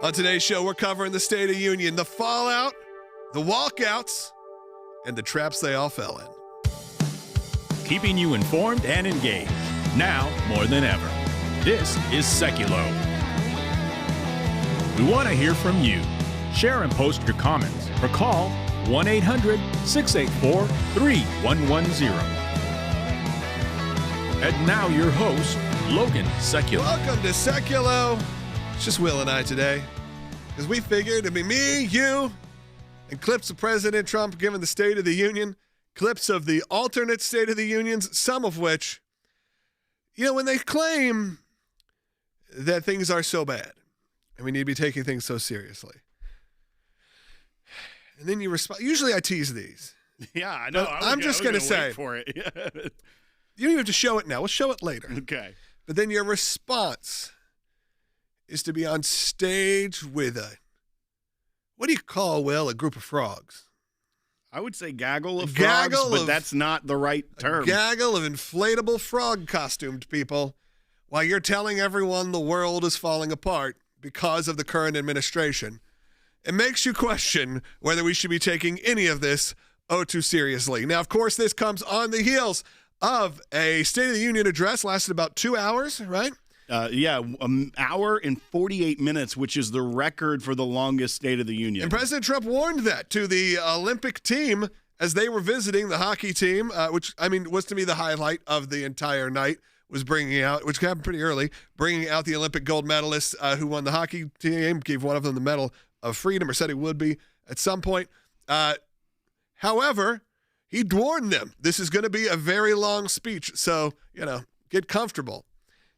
On today's show, we're covering the State of the Union, the fallout, the walkouts, and the traps they all fell in. Keeping you informed and engaged, now more than ever. This is Sekulow. We want to hear from you. Share and post your comments or call 1-800-684-3110. And now your host, Logan Sekulow. Welcome to Sekulow. It's just Will and I today, because we figured it'd be me, you, and clips of President Trump giving the State of the Union, clips of the alternate State of the Unions, some of which, when they claim that things are so bad and we need to be taking things so seriously, and then you respond. Usually I tease these. Yeah, I know. I'm just going to say, for it. you don't even have to show it now. We'll show it later. Okay. But then your response is to be on stage with what do you call, Will, a group of frogs? I would say gaggle of frogs, but that's not the right term. A gaggle of inflatable frog costumed people while you're telling everyone the world is falling apart because of the current administration. It makes you question whether we should be taking any of this too seriously. Now, of course, this comes on the heels of a State of the Union address, lasted about 2 hours, right? An hour and 48 minutes, which is the record for the longest State of the Union. And President Trump warned that to the Olympic team as they were visiting the hockey team, which, was to me the highlight of the entire night, was bringing out, which happened pretty early, bringing out the Olympic gold medalists who won the hockey team, gave one of them the Medal of Freedom, or said he would be at some point. However, he warned them, this is going to be a very long speech, so, get comfortable.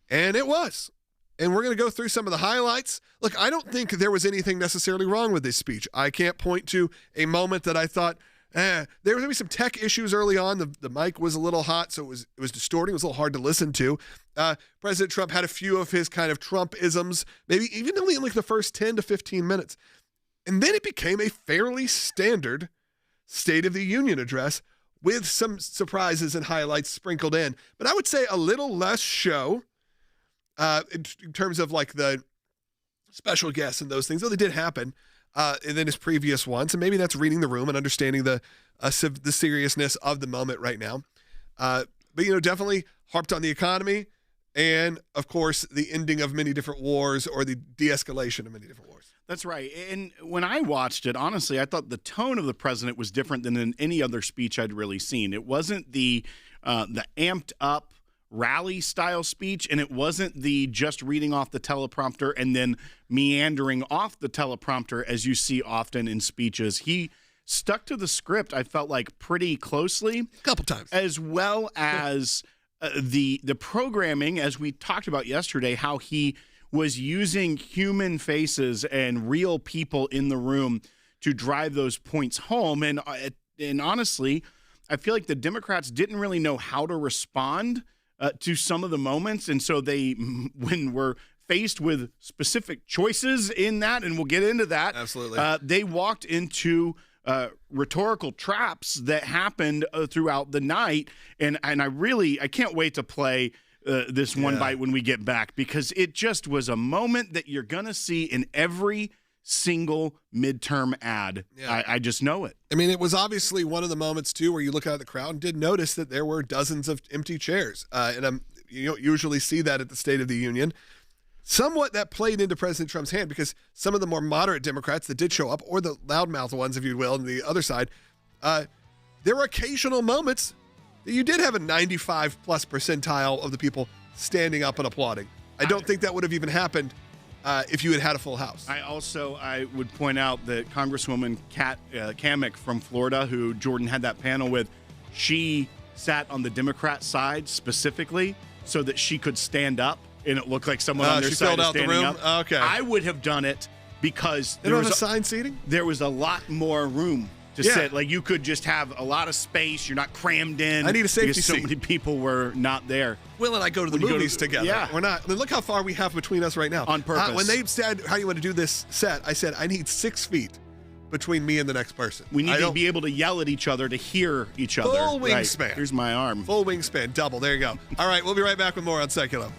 And it was. And we're going to go through some of the highlights. Look, I don't think there was anything necessarily wrong with this speech. I can't point to a moment that I thought, there was going to be some tech issues early on. The mic was a little hot, so it was distorting. It was a little hard to listen to. President Trump had a few of his kind of Trump-isms, maybe even only in like the first 10 to 15 minutes. And then it became a fairly standard State of the Union address with some surprises and highlights sprinkled in. But I would say a little less show. In terms of like the special guests and those things, though they did happen, and then his previous ones, and maybe that's reading the room and understanding the seriousness of the moment right now. But definitely harped on the economy, and of course the ending of many different wars, or the de-escalation of many different wars. That's right. And when I watched it, honestly, I thought the tone of the president was different than in any other speech I'd really seen. It wasn't the amped up rally style speech, and it wasn't the just reading off the teleprompter and then meandering off the teleprompter as you see often in speeches. He stuck to the script, I felt like, pretty closely. A couple times. As well as the programming, as we talked about yesterday, how he was using human faces and real people in the room to drive those points home. And honestly, I feel like the Democrats didn't really know how to respond to some of the moments. And so when we're faced with specific choices in that, and we'll get into that. Absolutely. They walked into rhetorical traps that happened throughout the night. And I can't wait to play this one bite when we get back, because it just was a moment that you're going to see in every single midterm ad. Yeah. I just know it. It was obviously one of the moments too where you look out at the crowd and did notice that there were dozens of empty chairs, and you don't usually see that at the State of the Union. Somewhat that played into President Trump's hand, because some of the more moderate Democrats that did show up, or the loudmouth ones, if you will, on the other side, there were occasional moments that you did have a 95+ percentile of the people standing up and applauding. I don't think that would have even happened if you had a full house. I would point out that Congresswoman Kat Kammack from Florida, who Jordan had that panel with, she sat on the Democrat side specifically so that she could stand up, and it looked like someone on their side is standing up. Okay. I would have done it because they don't have assigned seating? There was a lot more room to sit. Like, you could just have a lot of space. You're not crammed in. I need a safety seat. So many people were not there. Will and I go to the movies together. Yeah. We're not. Look how far we have between us right now. On purpose. When they said, how do you want to do this set? I said, I need 6 feet between me and the next person. We need to be able to yell at each other to hear each other. Full wingspan. Right. Here's my arm. Full wingspan. Double. There you go. All right. We'll be right back with more on Sekulow.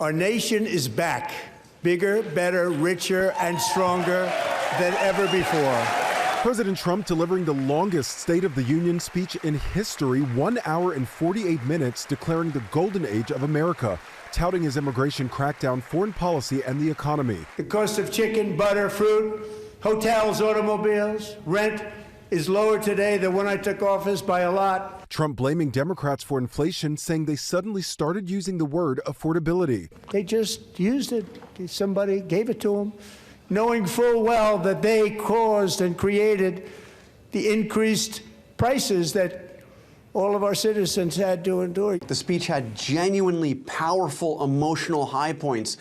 Our nation is back, bigger, better, richer, and stronger than ever before. President Trump delivering the longest State of the Union speech in history, 1 hour and 48 minutes, declaring the golden age of America, touting his immigration crackdown, foreign policy, and the economy. The cost of chicken, butter, fruit, hotels, automobiles, rent is lower today than when I took office by a lot. Trump blaming Democrats for inflation, saying they suddenly started using the word affordability. They just used it. Somebody gave it to them, knowing full well that they caused and created the increased prices that all of our citizens had to endure. The speech had genuinely powerful emotional high points.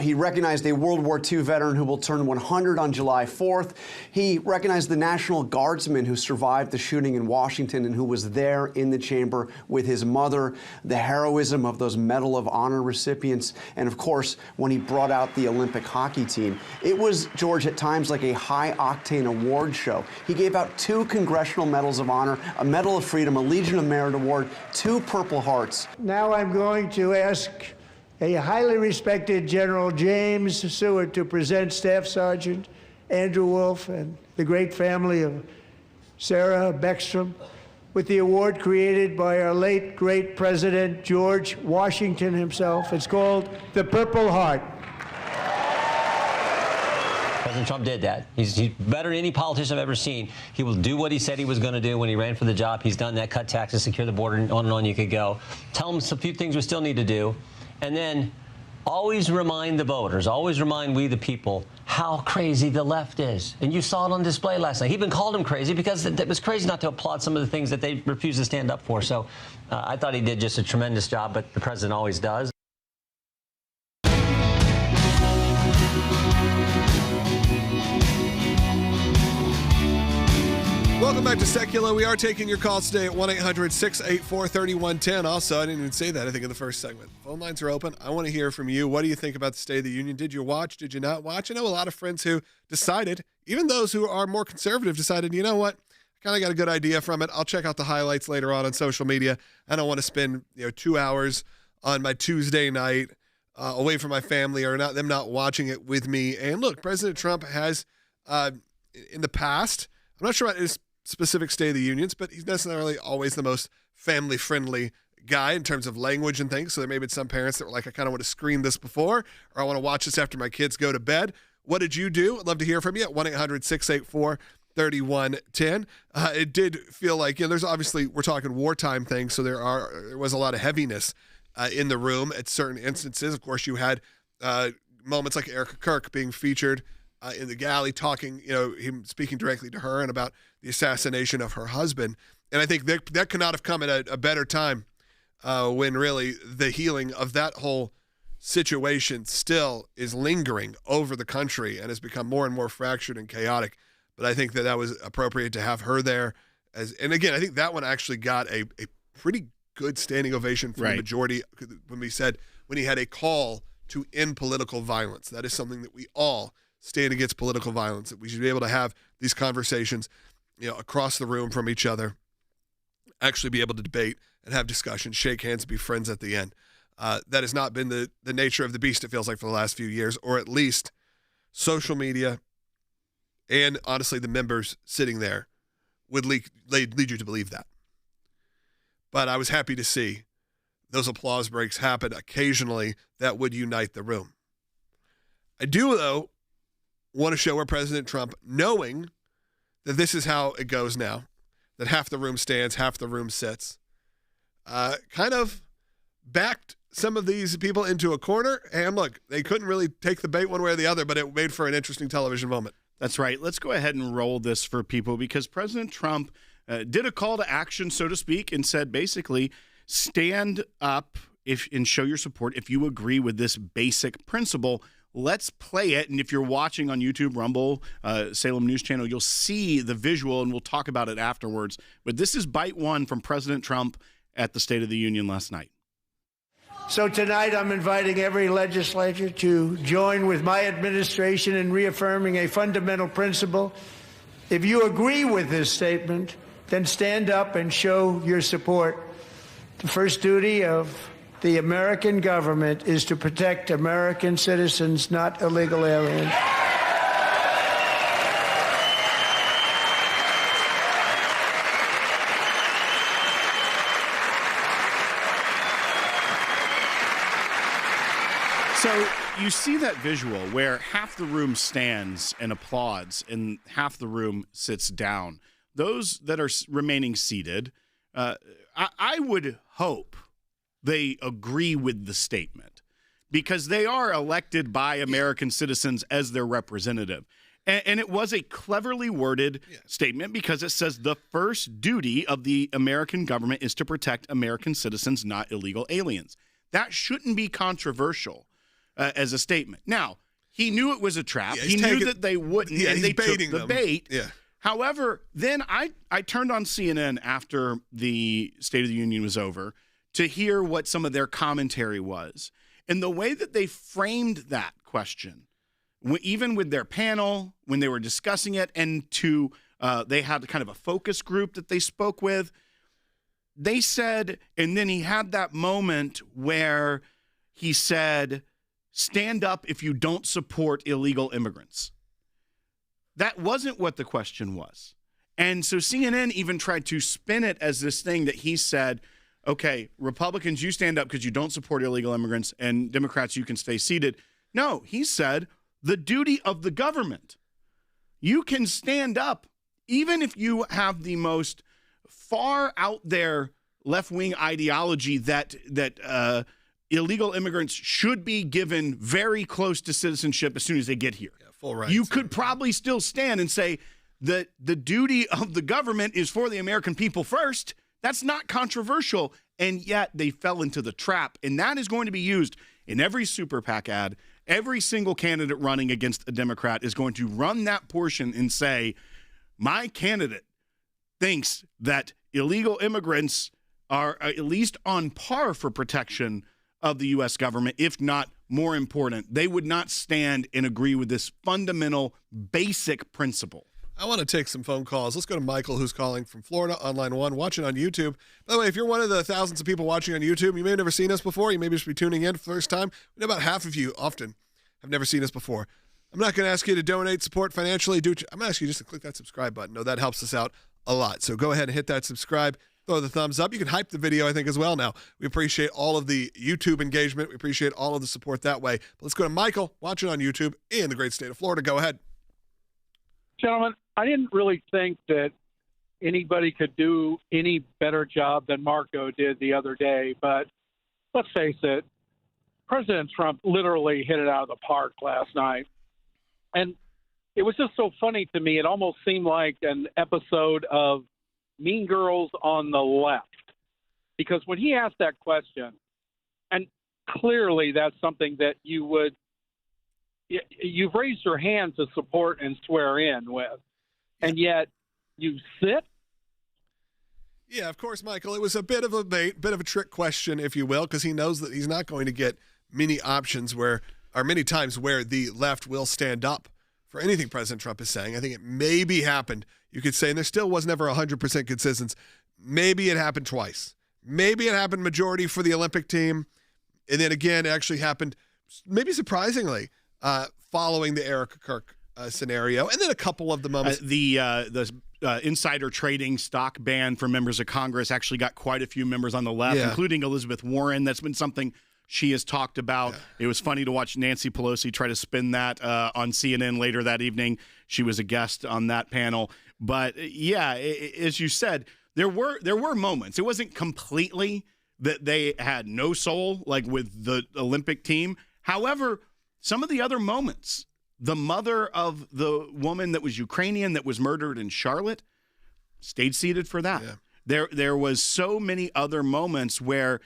He recognized a World War II veteran who will turn 100 on July 4th. He recognized the National Guardsman who survived the shooting in Washington and who was there in the chamber with his mother, the heroism of those Medal of Honor recipients, and of course, when he brought out the Olympic hockey team. It was, George, at times like a high-octane award show. He gave out 2 Congressional Medals of Honor, a Medal of Freedom, a Legion of Merit Award, 2 Purple Hearts. Now I'm going to ask a highly respected General James Seward to present Staff Sergeant Andrew Wolf and the great family of Sarah Beckstrom with the award created by our late great President George Washington himself. It's called the Purple Heart. President Trump did that. He's better than any politician I've ever seen. He will do what he said he was going to do when he ran for the job. He's done that, cut taxes, secure the border, and on you could go. Tell him a few things we still need to do. And then always remind the voters, always remind we the people how crazy the left is. And you saw it on display last night. He even called him crazy because it was crazy not to applaud some of the things that they refused to stand up for. So I thought he did just a tremendous job, but the president always does. Welcome back to Sekulow. We are taking your calls today at 1-800-684-3110. Also, I didn't even say that, I think, in the first segment. Phone lines are open. I want to hear from you. What do you think about the State of the Union? Did you watch? Did you not watch? I know a lot of friends who decided, even those who are more conservative, decided, you know what? I kind of got a good idea from it. I'll check out the highlights later on social media. I don't want to spend 2 hours on my Tuesday night away from my family or them not watching it with me. And look, President Trump has, in the past, I'm not sure about his specific State of the Unions, but he's necessarily always the most family-friendly guy in terms of language and things. So there may be some parents that were like, I kind of want to screen this before, or I want to watch this after my kids go to bed. What did you do? I'd love to hear from you at 1-800-684-3110. It did feel like, there's obviously, we're talking wartime things, so there was a lot of heaviness in the room at certain instances. Of course, you had moments like Erica Kirk being featured in the galley talking, him speaking directly to her and about the assassination of her husband. And I think that could not have come at a better time when really the healing of that whole situation still is lingering over the country and has become more and more fractured and chaotic. But I think that was appropriate to have her there. And again, I think that one actually got a pretty good standing ovation from the majority when he had a call to end political violence. That is something that we all stand against, political violence, that we should be able to have these conversations, across the room from each other, actually be able to debate and have discussions, shake hands, be friends at the end. That has not been the nature of the beast, it feels like, for the last few years, or at least social media and, honestly, the members sitting there would lead you to believe that. But I was happy to see those applause breaks happen occasionally that would unite the room. I do, though, want to show where President Trump, knowing that this is how it goes now, that half the room stands, half the room sits, kind of backed some of these people into a corner. And look, they couldn't really take the bait one way or the other, but it made for an interesting television moment. That's right. Let's go ahead and roll this for people because President Trump did a call to action, so to speak, and said basically, stand up and show your support if you agree with this basic principle. Let's play it. And if you're watching on YouTube, Rumble, Salem News Channel, you'll see the visual and we'll talk about it afterwards. But this is bite one from President Trump at the State of the Union last night. So tonight I'm inviting every legislator to join with my administration in reaffirming a fundamental principle. If you agree with this statement, then stand up and show your support. The first duty of the American government is to protect American citizens, not illegal aliens. So you see that visual where half the room stands and applauds and half the room sits down. Those that are remaining seated, I would hope they agree with the statement because they are elected by American citizens as their representative. And it was a cleverly worded statement because it says the first duty of the American government is to protect American citizens, not illegal aliens. That shouldn't be controversial as a statement. Now, he knew it was a trap. He knew that they wouldn't, and they took the bait. Yeah. However, then I turned on CNN after the State of the Union was over to hear what some of their commentary was. And the way that they framed that question, even with their panel, when they were discussing it, and they had kind of a focus group that they spoke with, they said, and then he had that moment where he said, stand up if you don't support illegal immigrants. That wasn't what the question was. And so CNN even tried to spin it as this thing that he said, okay, Republicans, you stand up because you don't support illegal immigrants, and Democrats, you can stay seated. No, he said the duty of the government. You can stand up even if you have the most far out there left-wing ideology that illegal immigrants should be given very close to citizenship as soon as they get here. Yeah, full rights. You could probably still stand and say that the duty of the government is for the American people first. That's not controversial, and yet they fell into the trap, and that is going to be used in every super PAC ad. Every single candidate running against a Democrat is going to run that portion and say, my candidate thinks that illegal immigrants are at least on par for protection of the U.S. government, if not more important. They would not stand and agree with this fundamental, basic principle. I want to take some phone calls. Let's go to Michael, who's calling from Florida, Online One, watching on YouTube. By the way, if you're one of the thousands of people watching on YouTube, you may have never seen us before. You may just be tuning in for the first time. We know about half of you often have never seen us before. I'm not going to ask you to donate, support financially. I'm going to ask you just to click that subscribe button. No, that helps us out a lot. So go ahead and hit that subscribe. Throw the thumbs up. You can hype the video, I think, as well now. We appreciate all of the YouTube engagement. We appreciate all of the support that way. But let's go to Michael, watching on YouTube in the great state of Florida. Go ahead. Gentlemen, I didn't really think that anybody could do any better job than Marco did the other day. But let's face it, President Trump literally hit it out of the park last night. And it was just so funny to me. It almost seemed like an episode of Mean Girls on the left. Because when he asked that question, and clearly that's something that you've raised your hand to support and swear in with, and yet you sit? Yeah, of course, Michael. It was a bit of a bait, bit of a trick question, if you will, because he knows that he's not going to get many options many times where the left will stand up for anything President Trump is saying. I think it maybe happened, you could say, and there still was never 100% consistency. Maybe it happened twice. Maybe it happened majority for the Olympic team, and then again, it actually happened, maybe surprisingly, following the Erica Kirk scenario, and then a couple of the moments. The insider trading stock ban for members of Congress actually got quite a few members on the left, including Elizabeth Warren. That's been something she has talked about. Yeah. It was funny to watch Nancy Pelosi try to spin that on CNN later that evening. She was a guest on that panel. But as you said, there were moments. It wasn't completely that they had no soul, like with the Olympic team. However, some of the other moments, the mother of the woman that was Ukrainian that was murdered in Charlotte stayed seated for that. Yeah. There was so many other moments where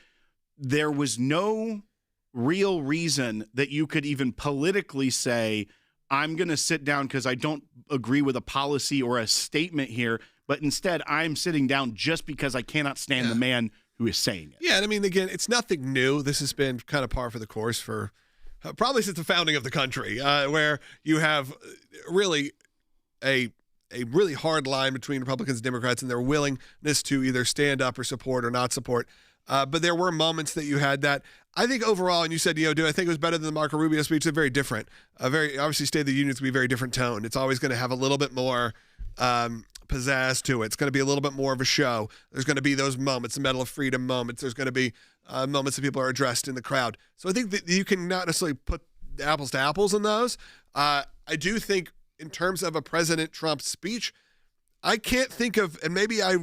there was no real reason that you could even politically say, I'm going to sit down because I don't agree with a policy or a statement here, but instead I'm sitting down just because I cannot stand the man who is saying it. Yeah, and I mean, again, it's nothing new. This has been kind of par for the course for probably since the founding of the country, where you have really a really hard line between Republicans and Democrats and their willingness to either stand up or support or not support. But there were moments that you had that. I think overall, and you said, do I think it was better than the Marco Rubio speech? They're very different. Obviously, State of the Union is going to be a very different tone. It's always going to have a little bit more pizzazz to it. It's going to be a little bit more of a show. There's going to be those moments, the Medal of Freedom moments. There's going to be moments that people are addressed in the crowd. So I think that you can not necessarily put apples to apples in those. I do think in terms of a President Trump speech, I can't think of, and maybe I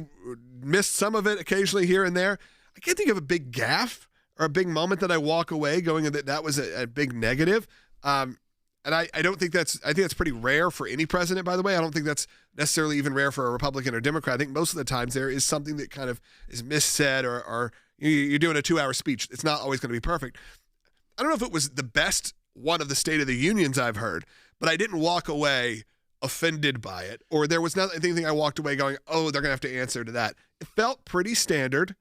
missed some of it occasionally here and there, I can't think of a big gaffe or a big moment that I walk away going that was a big negative. And I don't think I think that's pretty rare for any president, by the way. I don't think that's necessarily even rare for a Republican or Democrat. I think most of the times there is something that kind of is missaid or you're doing a 2-hour speech. It's not always going to be perfect. I don't know if it was the best one of the State of the Unions I've heard, but I didn't walk away offended by it, or there was not anything I walked away going, oh, they're going to have to answer to that. It felt pretty standard.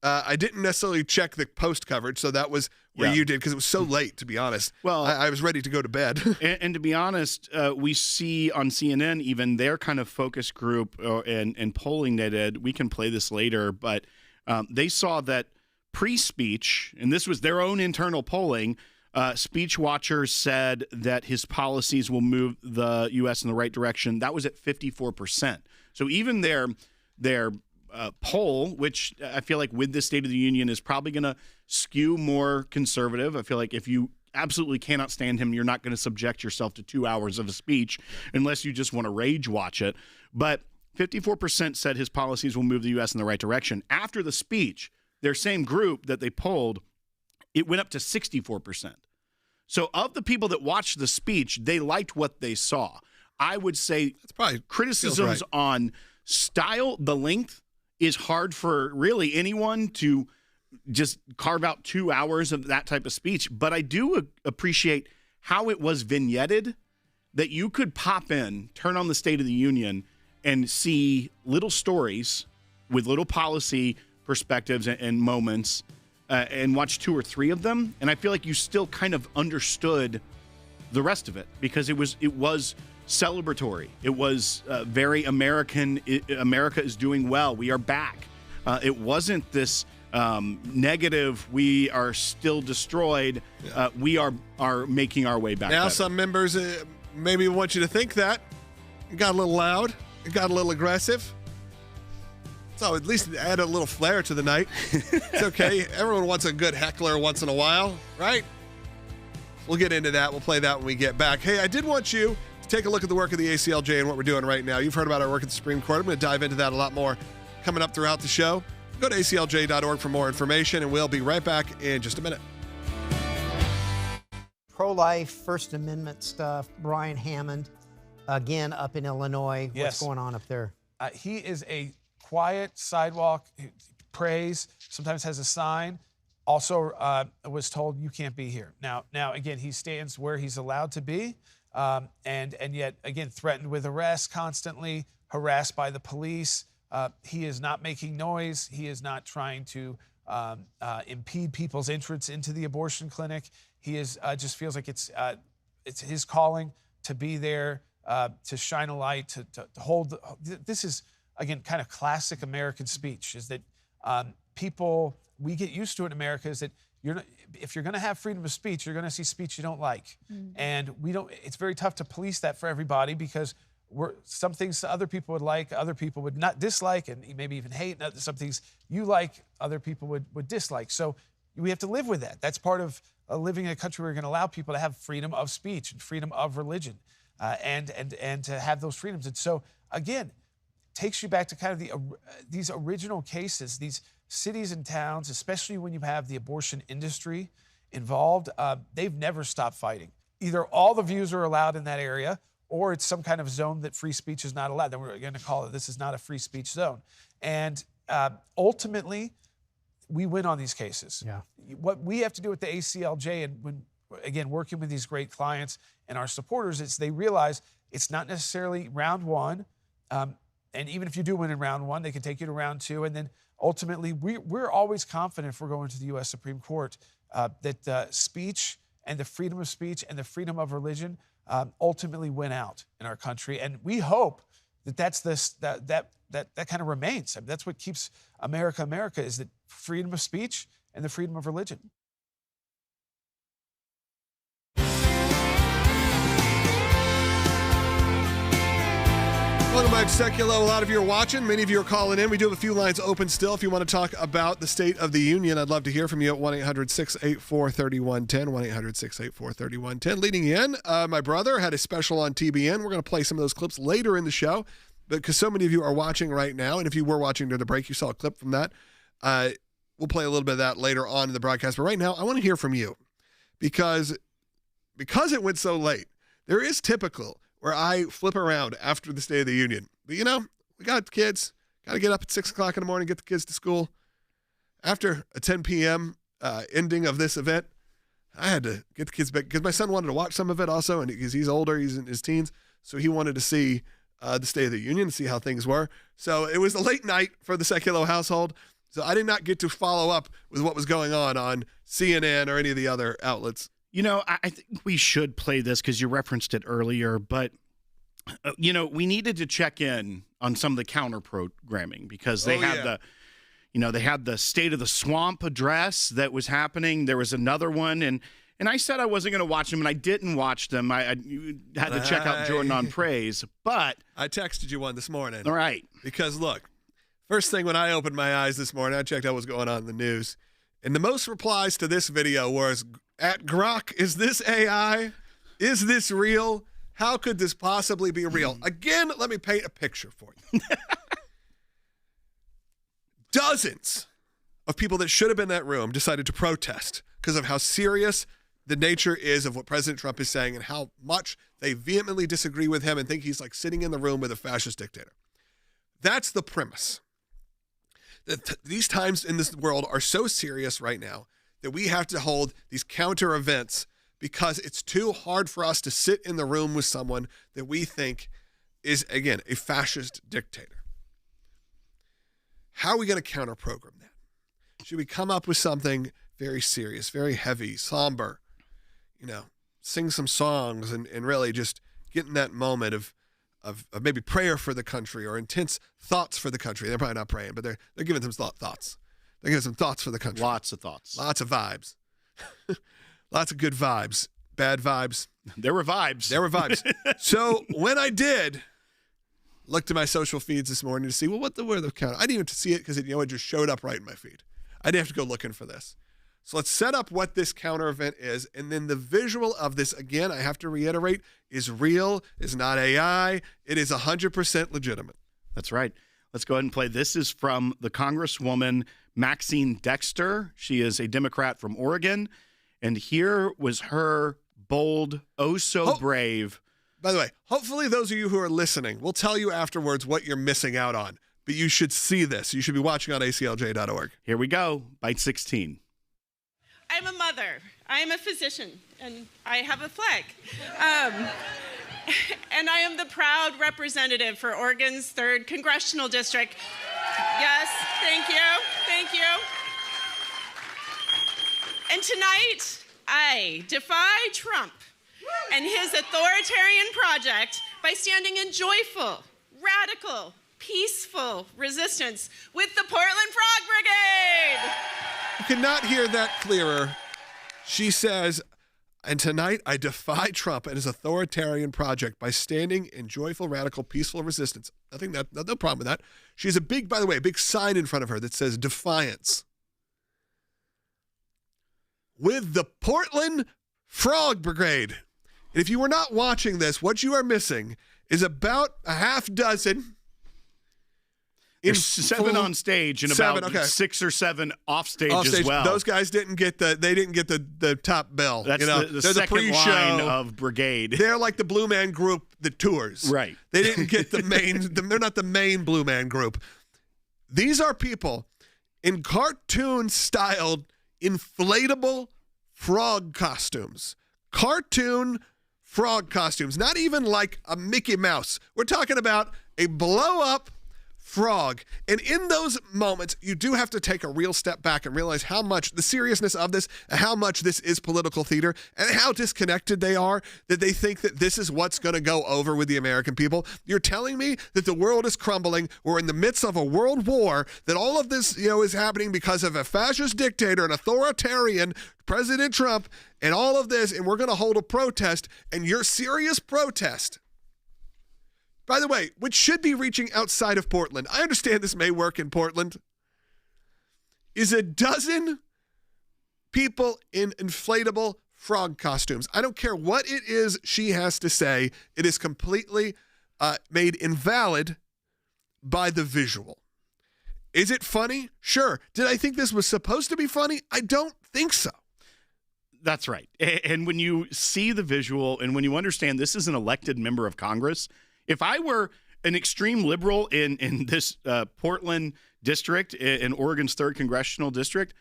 I didn't necessarily check the post coverage, so that was where you did, because it was so late, to be honest. Well, I was ready to go to bed. and to be honest, we see on CNN even their kind of focus group and polling they did. We can play this later, but they saw that pre-speech, and this was their own internal polling, speech watchers said that his policies will move the U.S. in the right direction. That was at 54%. So even their poll, which I feel like with the State of the Union is probably going to skew more conservative. I feel like if you absolutely cannot stand him, you're not going to subject yourself to 2 hours of a speech unless you just want to rage watch it. But 54% said his policies will move the U.S. in the right direction. After the speech, their same group that they polled, it went up to 64%. So of the people that watched the speech, they liked what they saw. I would say that's probably criticisms on style, the length, is hard for really anyone to just carve out 2 hours of that type of speech. But I do appreciate how it was vignetted, that you could pop in, turn on the State of the Union, and see little stories with little policy perspectives and moments, and watch 2 or 3 of them. And I feel like you still kind of understood the rest of it, because it was celebratory. It was very American. America is doing well. We are back. It wasn't this negative, we are still destroyed. We are making our way back. Now, better. some members maybe want you to think that. It got a little loud. It got a little aggressive. So at least add a little flair to the night. It's okay. Everyone wants a good heckler once in a while, right? We'll get into that. We'll play that when we get back. Hey, I did want you to take a look at the work of the ACLJ and what we're doing right now. You've heard about our work at the Supreme Court. I'm going to dive into that a lot more coming up throughout the show. Go to aclj.org for more information, and we'll be right back in just a minute. Pro-life, First Amendment stuff, Brian Hammond, again, up in Illinois. Yes. What's going on up there? He is a quiet sidewalk, he prays, sometimes has a sign. Also was told, you can't be here. Now, again, he stands where he's allowed to be, and yet, again, threatened with arrest constantly, harassed by the police. He is not making noise. He is not trying to impede people's entrance into the abortion clinic. He is just feels like it's his calling to be there, to shine a light, to hold. This is, again, kind of classic American speech, is that people, we get used to it in America, is that if you're going to have freedom of speech, you're going to see speech you don't like. And it's very tough to police that for everybody, because some things other people would like, other people would not dislike, and maybe even hate. And some things you like, other people would dislike. So we have to live with that. That's part of living in a country where we're going to allow people to have freedom of speech and freedom of religion, and to have those freedoms. And so, again, takes you back to kind of these original cases, these cities and towns, especially when you have the abortion industry involved. They've never stopped fighting. Either all the views are allowed in that area, or it's some kind of zone that free speech is not allowed. Then we're going to call it, this is not a free speech zone. And ultimately, we win on these cases. Yeah. What we have to do with the ACLJ, and when, again, working with these great clients and our supporters, is they realize it's not necessarily round one. And even if you do win in round one, they can take you to round two. And then ultimately, we're always confident, if we're going to the U.S. Supreme Court, that speech and the freedom of speech and the freedom of religion ultimately win out in our country. And we hope that kind of remains. I mean, that's what keeps America America, is the freedom of speech and the freedom of religion. Welcome back to Sekulow. A lot of you are watching. Many of you are calling in. We do have a few lines open still. If you want to talk about the State of the Union, I'd love to hear from you at 1-800-684-3110, 1-800-684-3110. Leading in, my brother had a special on TBN. We're going to play some of those clips later in the show, because so many of you are watching right now, and if you were watching during the break, you saw a clip from that. We'll play a little bit of that later on in the broadcast. But right now, I want to hear from you, because it went so late. There is typical where I flip around after the State of the Union. But, we got kids. Got to get up at 6 o'clock in the morning, get the kids to school. After a 10 p.m. Ending of this event, I had to get the kids back, because my son wanted to watch some of it also, and because he's older, he's in his teens, so he wanted to see the State of the Union, see how things were. So it was a late night for the Sekulow household, so I did not get to follow up with what was going on CNN or any of the other outlets. I think we should play this because you referenced it earlier, but, we needed to check in on some of the counter programming, because they had they had the State of the Swamp address that was happening. There was another one, and I said I wasn't going to watch them, and I didn't watch them. I had to check out Jordan on Praise, but I texted you one this morning. All right. Because look, first thing when I opened my eyes this morning, I checked out what's going on in the news, and the most replies to this video was, at Grok, is this AI? Is this real? How could this possibly be real? Again, let me paint a picture for you. Dozens of people that should have been in that room decided to protest because of how serious the nature is of what President Trump is saying, and how much they vehemently disagree with him and think he's like sitting in the room with a fascist dictator. That's the premise. These times in this world are so serious right now that we have to hold these counter events, because it's too hard for us to sit in the room with someone that we think is, again, a fascist dictator. How are we going to counter program that? Should we come up with something very serious, very heavy, somber, sing some songs and really just get in that moment of maybe prayer for the country or intense thoughts for the country? They're probably not praying, but they're giving some thoughts. They're giving some thoughts for the country. Lots of thoughts. Lots of vibes. Lots of good vibes. Bad vibes. There were vibes. So when I did look to my social feeds this morning to see, what were the count? I didn't even see it because it just showed up right in my feed. I didn't have to go looking for this. So let's set up what this counter event is, and then the visual of this, again, I have to reiterate, is real, is not AI. It is 100% legitimate. That's right. Let's go ahead and play. This is from the Congresswoman Maxine Dexter. She is a Democrat from Oregon, and here was her bold, brave. By the way, hopefully those of you who are listening will tell you afterwards what you're missing out on, but you should see this. You should be watching on ACLJ.org. Here we go. Bite 16. I'm a mother. I am a physician, and I have a flag. And I am the proud representative for Oregon's 3rd Congressional District. Yes, thank you. And tonight, I defy Trump and his authoritarian project by standing in joyful, radical, peaceful resistance with the Portland Frog Brigade. You could not hear that clearer. She says, and tonight I defy Trump and his authoritarian project by standing in joyful, radical, peaceful resistance. No problem with that. She has a big sign in front of her that says defiance. With the Portland Frog Brigade. And if you were not watching this, what you are missing is about a half dozen. There's 7 on stage and about 6 or 7 off stage as well. Those guys didn't get the top bill. That's the second line of brigade. They're like the Blue Man Group that tours. Right. They didn't get the main. They're not the main Blue Man Group. These are people in cartoon-styled inflatable frog costumes. Cartoon frog costumes. Not even like a Mickey Mouse. We're talking about a blow-up frog. And in those moments, you do have to take a real step back and realize how much the seriousness of this, and how much this is political theater, and how disconnected they are, that they think that this is what's going to go over with the American people. You're telling me that the world is crumbling. We're in the midst of a world war, that all of this, is happening because of a fascist dictator, an authoritarian, President Trump, and all of this, and we're going to hold a protest, and your serious protest, by the way, which should be reaching outside of Portland, I understand this may work in Portland, is a dozen people in inflatable frog costumes. I don't care what it is she has to say. It is completely made invalid by the visual. Is it funny? Sure. Did I think this was supposed to be funny? I don't think so. That's right. And when you see the visual and when you understand this is an elected member of Congress, if I were an extreme liberal in this Portland district, in Oregon's 3rd congressional district,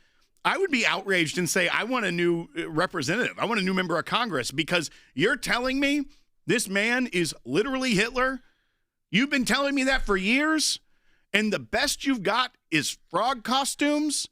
I would be outraged and say, I want a new representative. I want a new member of Congress, because you're telling me this man is literally Hitler. You've been telling me that for years, and the best you've got is frog costumes.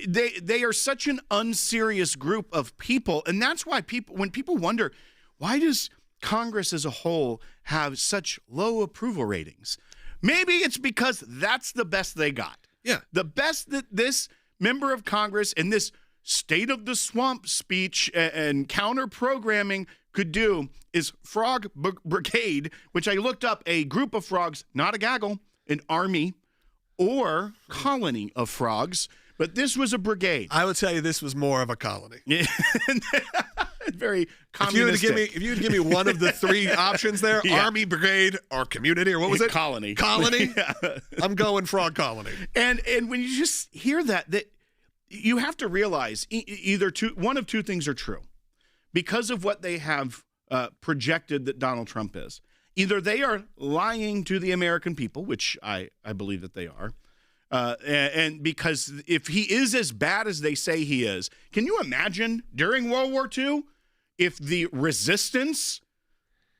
They are such an unserious group of people, and that's why when people wonder, why does Congress as a whole have such low approval ratings? Maybe it's because that's the best they got. Yeah. The best that this member of Congress in this state of the swamp speech and counter programming could do is Frog Brigade, which I looked up, a group of frogs, not a gaggle, an army or colony of frogs, but this was a brigade. I would tell you this was more of a colony. Yeah. Very communistic. If you would give me one of the three options there, Yeah. Army, Brigade, or community, or what was it? Colony. Colony? Yeah. I'm going frog colony. And when you just hear that you have to realize one of two things are true. Because of what they have projected that Donald Trump is. Either they are lying to the American people, which I believe that they are, and because if he is as bad as they say he is, can you imagine during World War II if the resistance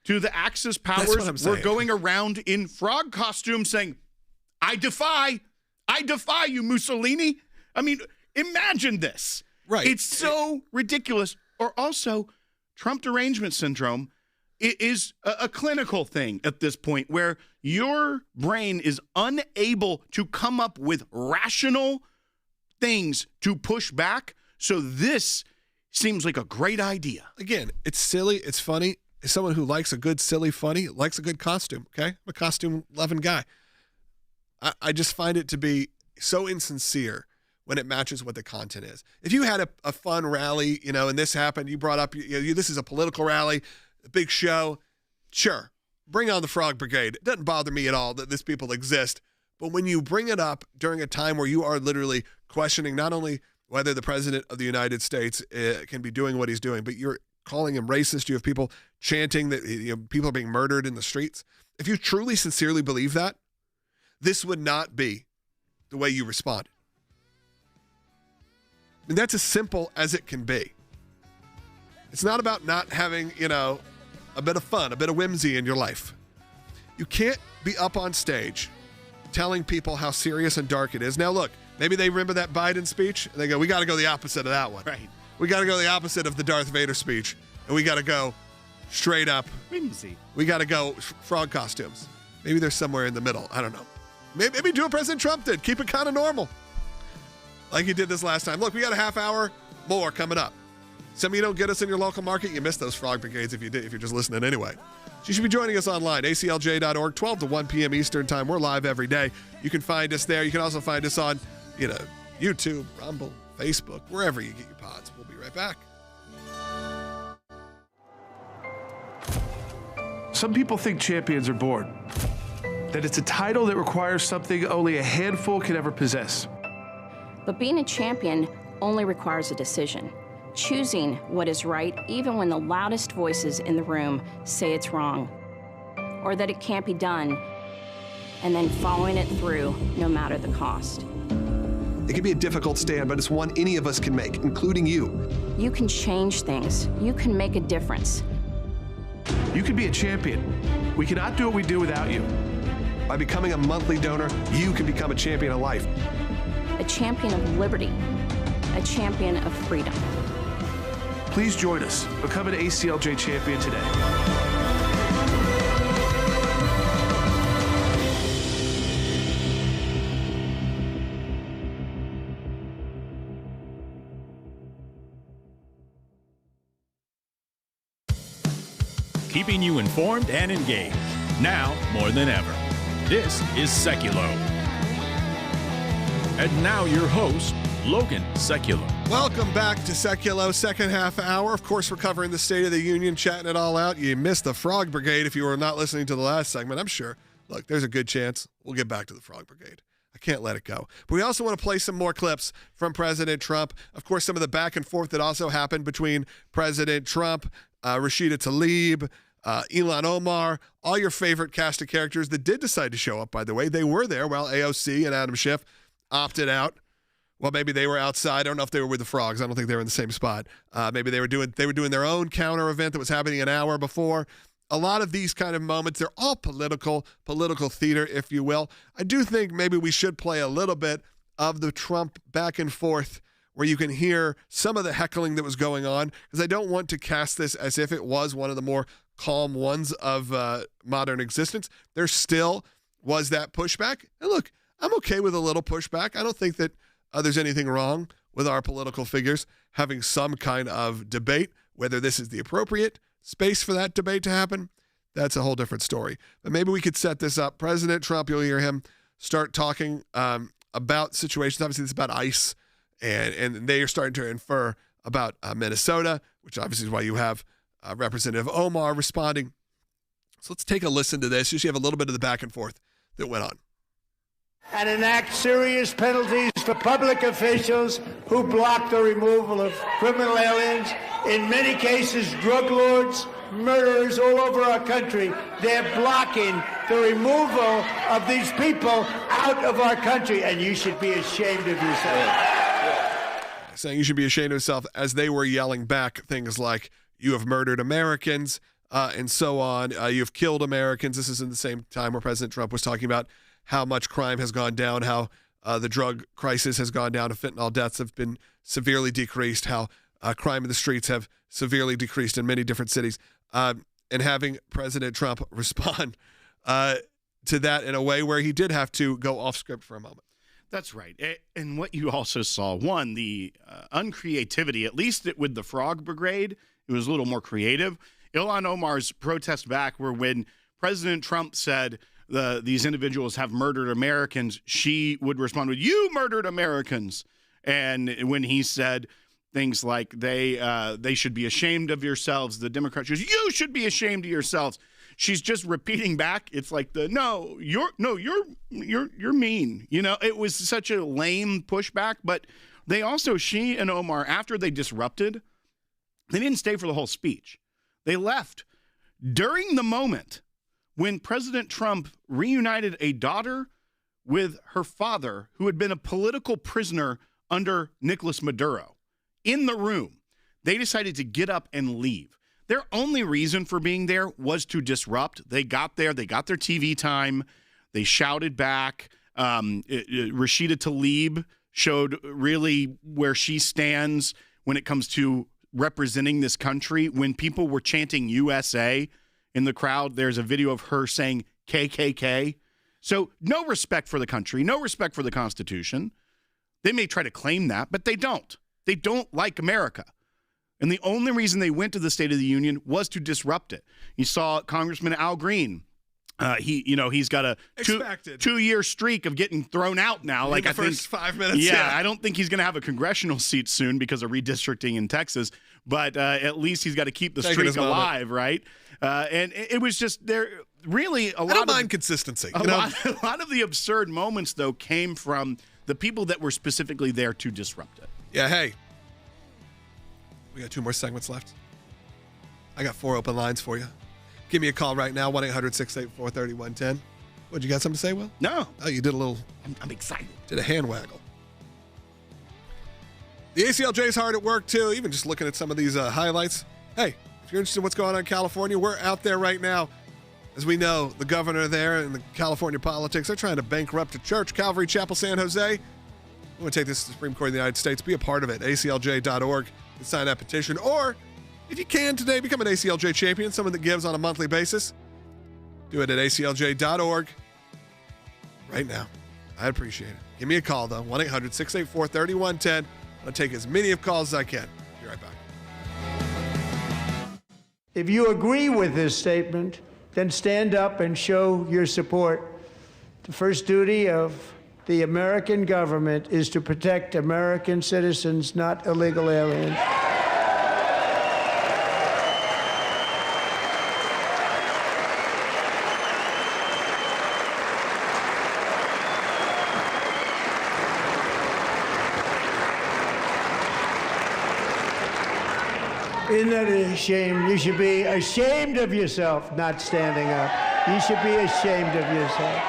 to the Axis powers were going around in frog costumes saying, I defy you, Mussolini? I mean, imagine this. Right. It's so ridiculous. Or also, Trump derangement syndrome is a clinical thing at this point where your brain is unable to come up with rational things to push back. So this seems like a great idea. Again, it's silly. It's funny. As someone who likes a good, silly, funny, likes a good costume, okay? I'm a costume-loving guy. I just find it to be so insincere when it matches what the content is. If you had a fun rally, and this happened, you brought up, this is a political rally, a big show, sure, bring on the Frog Brigade. It doesn't bother me at all that these people exist. But when you bring it up during a time where you are literally questioning not only whether the president of the United States can be doing what he's doing, but you're calling him racist. You have people chanting that people are being murdered in the streets. If you truly, sincerely believe that, this would not be the way you responded. I mean, that's as simple as it can be. It's not about not having, a bit of fun, a bit of whimsy in your life. You can't be up on stage telling people how serious and dark it is. Now, look, maybe they remember that Biden speech, and they go, we got to go the opposite of that one. Right. We got to go the opposite of the Darth Vader speech, and we got to go straight up. Whimsy. We got to go frog costumes. Maybe they're somewhere in the middle. I don't know. Maybe do what President Trump did. Keep it kind of normal. Like he did this last time. Look, we got a half hour more coming up. Some of you don't get us in your local market. You missed those frog brigades if you did, if you're just listening anyway. So you should be joining us online, aclj.org, 12 to 1 p.m. Eastern time. We're live every day. You can find us there. You can also find us on, YouTube, Rumble, Facebook, wherever you get your pods. We'll be right back. Some people think champions are bored, that it's a title that requires something only a handful can ever possess. But being a champion only requires a decision. Choosing what is right even when the loudest voices in the room say it's wrong, or that it can't be done, and then following it through no matter the cost. It can be a difficult stand, but it's one any of us can make, including you. You can change things. You can make a difference. You can be a champion. We cannot do what we do without you. By becoming a monthly donor, you can become a champion of life. A champion of liberty. A champion of freedom. Please join us. Become an ACLJ champion today. Keeping you informed and engaged, now more than ever. This is Sekulow. And now your host, Logan Sekulow. Welcome back to Sekulow, second half hour. Of course, we're covering the State of the Union, chatting it all out. You missed the Frog Brigade if you were not listening to the last segment, I'm sure. Look, there's a good chance we'll get back to the Frog Brigade. I can't let it go. But we also want to play some more clips from President Trump. Of course, some of the back and forth that also happened between President Trump, Rashida Tlaib, Ilhan, Omar, all your favorite cast of characters that did decide to show up, by the way. They were there while AOC and Adam Schiff opted out. Well, maybe they were outside. I don't know if they were with the Frogs. I don't think they were in the same spot. Maybe they were doing their own counter event that was happening an hour before. A lot of these kind of moments, they're all political theater, if you will. I do think maybe we should play a little bit of the Trump back and forth where you can hear some of the heckling that was going on, because I don't want to cast this as if it was one of the more calm ones of modern existence. There still was that pushback. And look, I'm okay with a little pushback. I don't think that there's anything wrong with our political figures having some kind of debate. Whether this is the appropriate space for that debate to happen, that's a whole different story. But maybe we could set this up. President Trump, you'll hear him start talking about situations. Obviously, it's about ICE, and they are starting to infer about Minnesota, which obviously is why you have Representative Omar responding. So let's take a listen to this. Just you have a little bit of the back and forth that went on. And enact serious penalties for public officials who block the removal of criminal aliens. In many cases, drug lords, murderers all over our country, they're blocking the removal of these people out of our country, and you should be ashamed of yourself. Saying you should be ashamed of yourself as they were yelling back things like, you have murdered Americans, and so on. You have killed Americans. This is in the same time where President Trump was talking about how much crime has gone down, how the drug crisis has gone down, fentanyl deaths have been severely decreased, how crime in the streets have severely decreased in many different cities, and having President Trump respond to that in a way where he did have to go off script for a moment. That's right. And what you also saw, one, the uncreativity, at least with the Frog Brigade, it was a little more creative. Ilhan Omar's protest back were when President Trump said these individuals have murdered Americans, she would respond with, you murdered Americans. And when he said things like they should be ashamed of yourselves, the Democrats, you should be ashamed of yourselves. She's just repeating back. It's like you're mean. You know, it was such a lame pushback, but she and Omar, after they disrupted, they didn't stay for the whole speech. They left during the moment when President Trump reunited a daughter with her father, who had been a political prisoner under Nicolas Maduro, in the room. They decided to get up and leave. Their only reason for being there was to disrupt. They got there. They got their TV time. They shouted back. Rashida Tlaib showed really where she stands when it comes to representing this country. When people were chanting USA in the crowd, there's a video of her saying KKK. So no respect for the country, no respect for the Constitution. They may try to claim that, but they don't. They don't like America. And the only reason they went to the State of the Union was to disrupt it. You saw Congressman Al Green. He's got a 2-year streak of getting thrown out now. Like the first 5 minutes. Yeah, I don't think he's going to have a congressional seat soon because of redistricting in Texas. But at least he's got to keep the streak alive, right? And it was just there. Really, I don't mind consistency. A lot of the absurd moments, though, came from the people that were specifically there to disrupt it. Yeah. Hey, we got 2 more segments left. I got 4 open lines for you. Give me a call right now, 1-800-684-3110. What, you got something to say, Will? No. Oh, you did a little... I'm excited. Did a hand waggle. The ACLJ is hard at work, too, even just looking at some of these highlights. Hey, if you're interested in what's going on in California, we're out there right now As we know, the governor there in the California politics, they're trying to bankrupt a church, Calvary Chapel, San Jose. We want to take this to the Supreme Court of the United States. Be a part of it. ACLJ.org and sign that petition. Or, if you can today, become an ACLJ champion, someone that gives on a monthly basis. Do it at ACLJ.org right now. I appreciate it. Give me a call, though. 1-800-684-3110. I'm going to take as many of calls as I can. Be right back. If you agree with this statement, then stand up and show your support. The first duty of the American government is to protect American citizens, not illegal aliens. Isn't that a shame? You should be ashamed of yourself not standing up. You should be ashamed of yourself.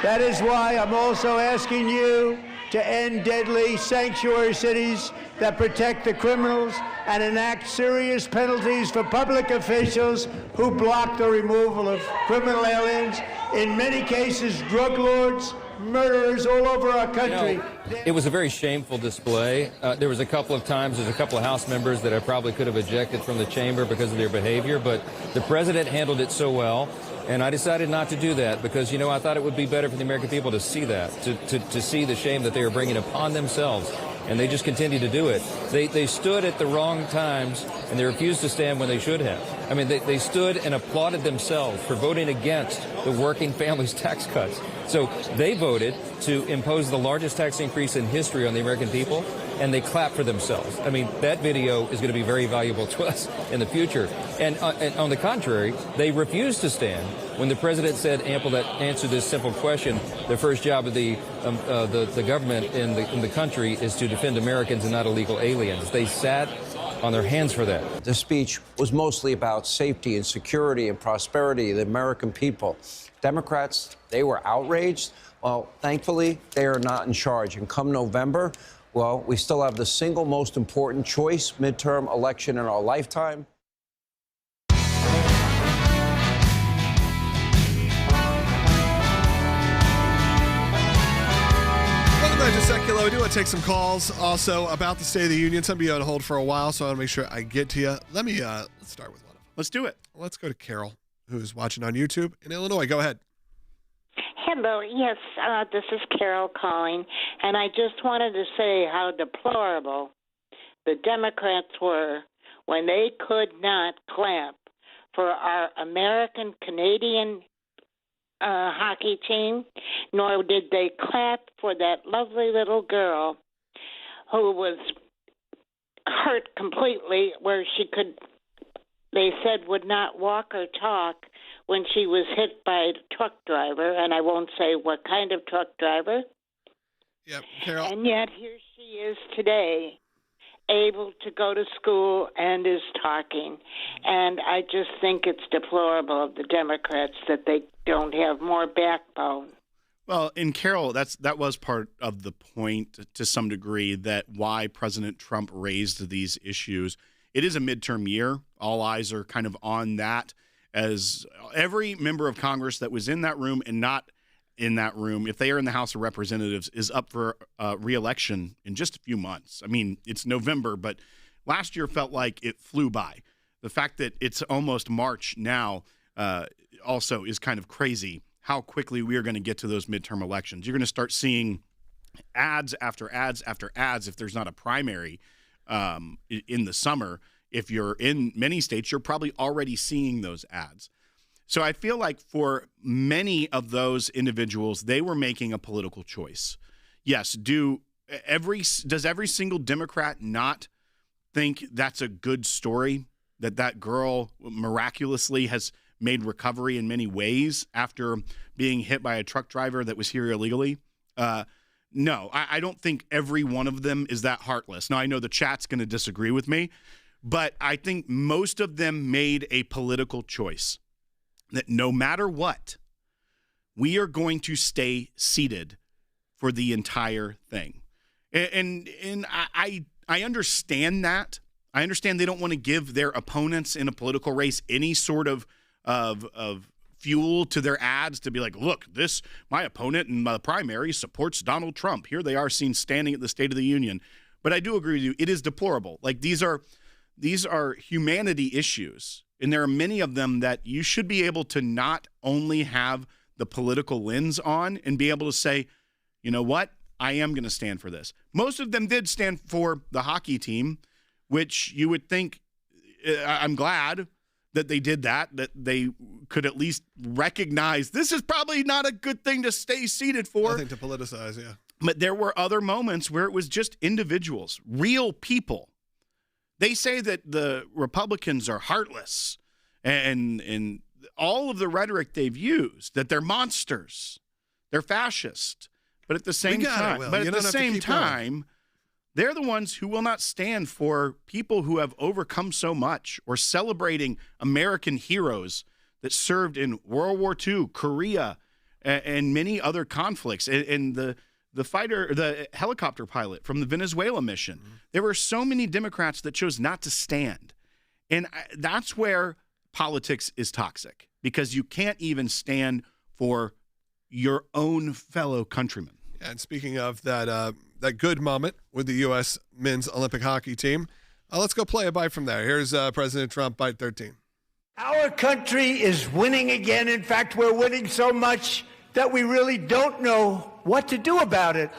That is why I'm also asking you to end deadly sanctuary cities that protect the criminals and enact serious penalties for public officials who block the removal of criminal aliens, in many cases drug lords, murderers all over our country. It was a very shameful display. There was a couple of times, there's a couple of House members that I probably could have ejected from the chamber because of their behavior, but the president handled it so well, and I decided not to do that because, I thought it would be better for the American people to see that, to see the shame that they were bringing upon themselves, and they just continue to do it. They stood at the wrong times, and they refused to stand when they should have. I mean, they stood and applauded themselves for voting against the working families' tax cuts. So they voted to impose the largest tax increase in history on the American people, and they clapped for themselves. I mean, that video is going to be very valuable to us in the future. And on the contrary, they refused to stand when the president said, answer this simple question. The first job of the government in the country is to defend Americans and not illegal aliens. They sat on their hands for that. The speech was mostly about safety and security and prosperity of the American people. Democrats, they were outraged. Well, thankfully, they are not in charge. And come November, well, we still have the single most important choice, midterm election in our lifetime. Welcome back to Sekulow. I do want to take some calls also about the State of the Union. Some of you on hold for a while, so I want to make sure I get to you. Let me let's start with one of them. Let's do it. Let's go to Carol, who's watching on YouTube in Illinois. Go ahead. Hello, yes, this is Carol calling, and I just wanted to say how deplorable the Democrats were when they could not clap for our American-Canadian hockey team, nor did they clap for that lovely little girl who was hurt completely, where she could, they said, would not walk or talk when she was hit by a truck driver, and I won't say what kind of truck driver. Yep, Carol. And yet here she is today, able to go to school and is talking. And I just think it's deplorable of the Democrats that they don't have more backbone. Well, and Carol, that was part of the point to some degree, that why President Trump raised these issues. It is a midterm year. All eyes are kind of on that, as every member of Congress that was in that room and not in that room, if they are in the House of Representatives, is up for re-election in just a few months. I mean, it's November, but last year felt like it flew by. The fact that it's almost March now also is kind of crazy, how quickly we are going to get to those midterm elections. You're going to start seeing ads after ads after ads if there's not a primary in the summer. If you're in many states, you're probably already seeing those ads. So I feel like for many of those individuals, they were making a political choice. Yes, does every single Democrat not think that's a good story, that girl miraculously has made recovery in many ways after being hit by a truck driver that was here illegally? No, I don't think every one of them is that heartless. Now, I know the chat's going to disagree with me, but I think most of them made a political choice that no matter what, we are going to stay seated for the entire thing. And I understand that. I understand they don't want to give their opponents in a political race any sort of fuel to their ads to be like, look, my opponent in the primary supports Donald Trump. Here they are seen standing at the State of the Union. But I do agree with you. It is deplorable. Like, these are humanity issues, and there are many of them that you should be able to not only have the political lens on and be able to say, you know what, I am going to stand for this. Most of them did stand for the hockey team, which you would think, I'm glad that they did that they could at least recognize this is probably not a good thing to stay seated for. Nothing to politicize, yeah. But there were other moments where it was just individuals, real people. They say that the Republicans are heartless and all of the rhetoric they've used, that they're monsters, they're fascist. But at the same time, they're the ones who will not stand for people who have overcome so much or celebrating American heroes that served in World War II, Korea, and many other conflicts. And the helicopter pilot from the Venezuela mission. Mm-hmm. There were so many Democrats that chose not to stand. And that's where politics is toxic, because you can't even stand for your own fellow countrymen. And speaking of that good moment with the U.S. men's Olympic hockey team, let's go play a bite from there. Here's President Trump, bite 13. Our country is winning again. In fact, we're winning so much that we really don't know what to do about it.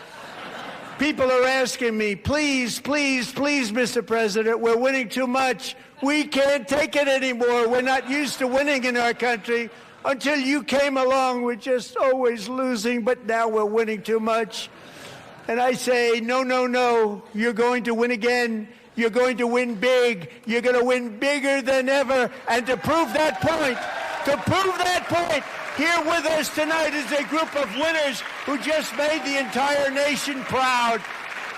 People are asking me, please, please, please, Mr. President, we're winning too much. We can't take it anymore. We're not used to winning in our country. Until you came along, we're just always losing, but now we're winning too much. And I say, no, no, no, you're going to win again. You're going to win big. You're going to win bigger than ever. And to prove that point, here with us tonight is a group of winners who just made the entire nation proud.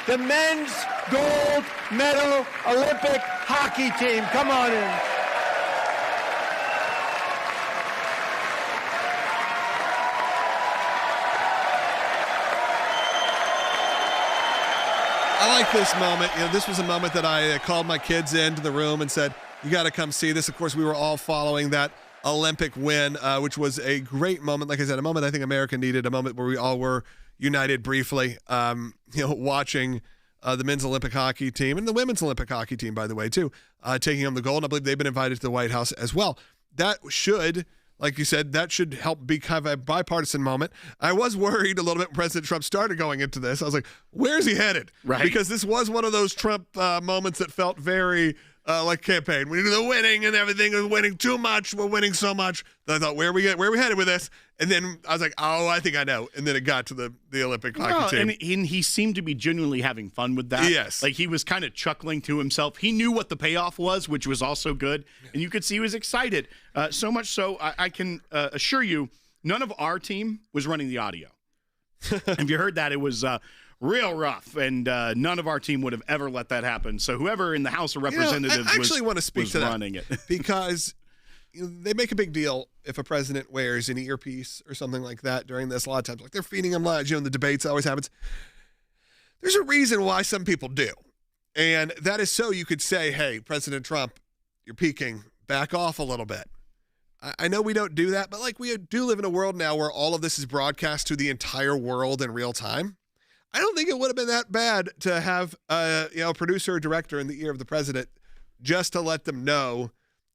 The men's gold medal Olympic hockey team. Come on in. I like this moment. This was a moment that I called my kids into the room and said, you got to come see this. Of course, we were all following that Olympic win, which was a great moment. Like I said, a moment I think America needed, a moment where we all were united briefly, watching the men's Olympic hockey team and the women's Olympic hockey team, by the way, too, taking home the gold. And I believe they've been invited to the White House as well. That should, like you said, that should help be kind of a bipartisan moment. I was worried a little bit when President Trump started going into this. I was like, where's he headed? Right. Because this was one of those Trump moments that felt very like campaign. We do the winning and everything. We're winning too much. We're winning so much. And I thought, where are we headed with this? And then I was like, oh, I think I know. And then it got to the Olympic hockey team. And he seemed to be genuinely having fun with that. Yes. Like, he was kind of chuckling to himself. He knew what the payoff was, which was also good. And you could see he was excited. So much so, I can assure you, none of our team was running the audio. If you heard that, it was real rough, and none of our team would have ever let that happen. So whoever in the House of Representatives I actually want to speak to running that it. because they make a big deal if a president wears an earpiece or something like that during this. A lot of times, like they're feeding him lines. In the debates, always happens. There's a reason why some people do, and that is so you could say, "Hey, President Trump, you're peaking. Back off a little bit." I know we don't do that, but like we do live in a world now where all of this is broadcast to the entire world in real time. I don't think it would have been that bad to have a producer or director in the ear of the president just to let them know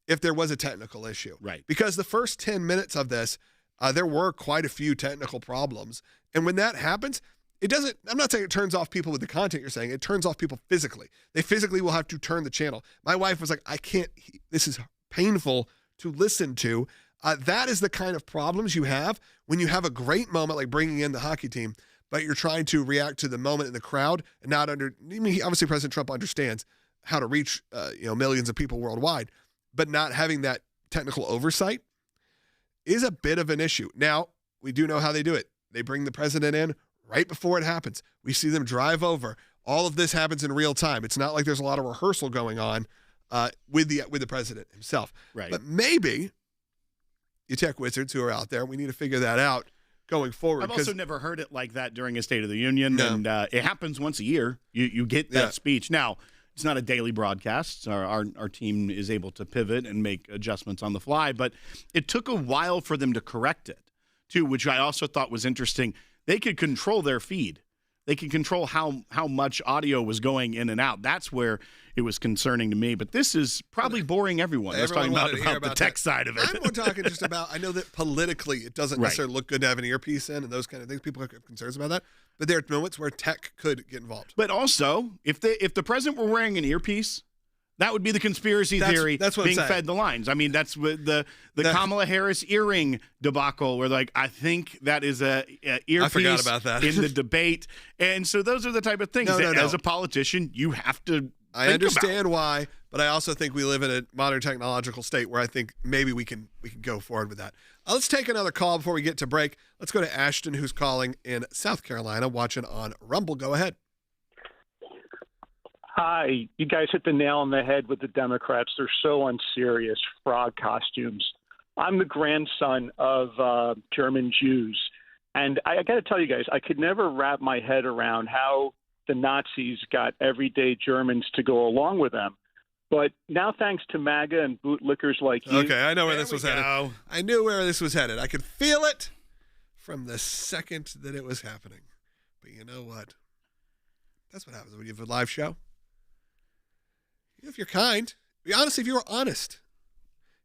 if there was a technical issue. Right. Because the first 10 minutes of this, there were quite a few technical problems. And when that happens, I'm not saying it turns off people with the content you're saying, it turns off people physically. They physically will have to turn the channel. My wife was like, this is painful to listen to. That is the kind of problems you have when you have a great moment like bringing in the hockey team, but you're trying to react to the moment in the crowd and obviously President Trump understands how to reach millions of people worldwide, but not having that technical oversight is a bit of an issue. Now, we do know how they do it. They bring the president in right before it happens. We see them drive over. All of this happens in real time. It's not like there's a lot of rehearsal going on with the president himself. Right. But maybe you tech wizards who are out there, we need to figure that out going forward. I've also never heard it like that during a State of the Union, No. and it happens once a year. You get that speech. Now, It's not a daily broadcast. Our team is able to pivot and make adjustments on the fly, but it took a while for them to correct it, too, which I also thought was interesting. They could control their feed. They could control how much audio was going in and out. That's where it was concerning to me. But this is probably boring everyone. I was talking about the tech side of it. I'm talking just about, I know that politically it doesn't necessarily look good to have an earpiece in and those kind of things. People have concerns about that. But there are moments where tech could get involved. But also, if the president were wearing an earpiece, that would be the conspiracy theory that's what being fed the lines. I mean, that's what the Kamala Harris earring debacle, where I think that is a earpiece I forgot about that. in the debate. And so those are the type of things that as a politician you have to I understand why, but I also think we live in a modern technological state where I think maybe we can go forward with that. Let's take another call before we get to break. Let's go to Ashton, who's calling in South Carolina, watching on Rumble. Go ahead. Hi, you guys hit the nail on the head with the Democrats. They're so unserious, frog costumes. I'm the grandson of German Jews, and I got to tell you guys, I could never wrap my head around how the Nazis got everyday Germans to go along with them. But now, thanks to MAGA and bootlickers like you. Okay, I know where this was headed. I knew where this was headed. I could feel it from the second that it was happening. But you know what? That's what happens when you have a live show. If you're kind, be honest. If you were honest,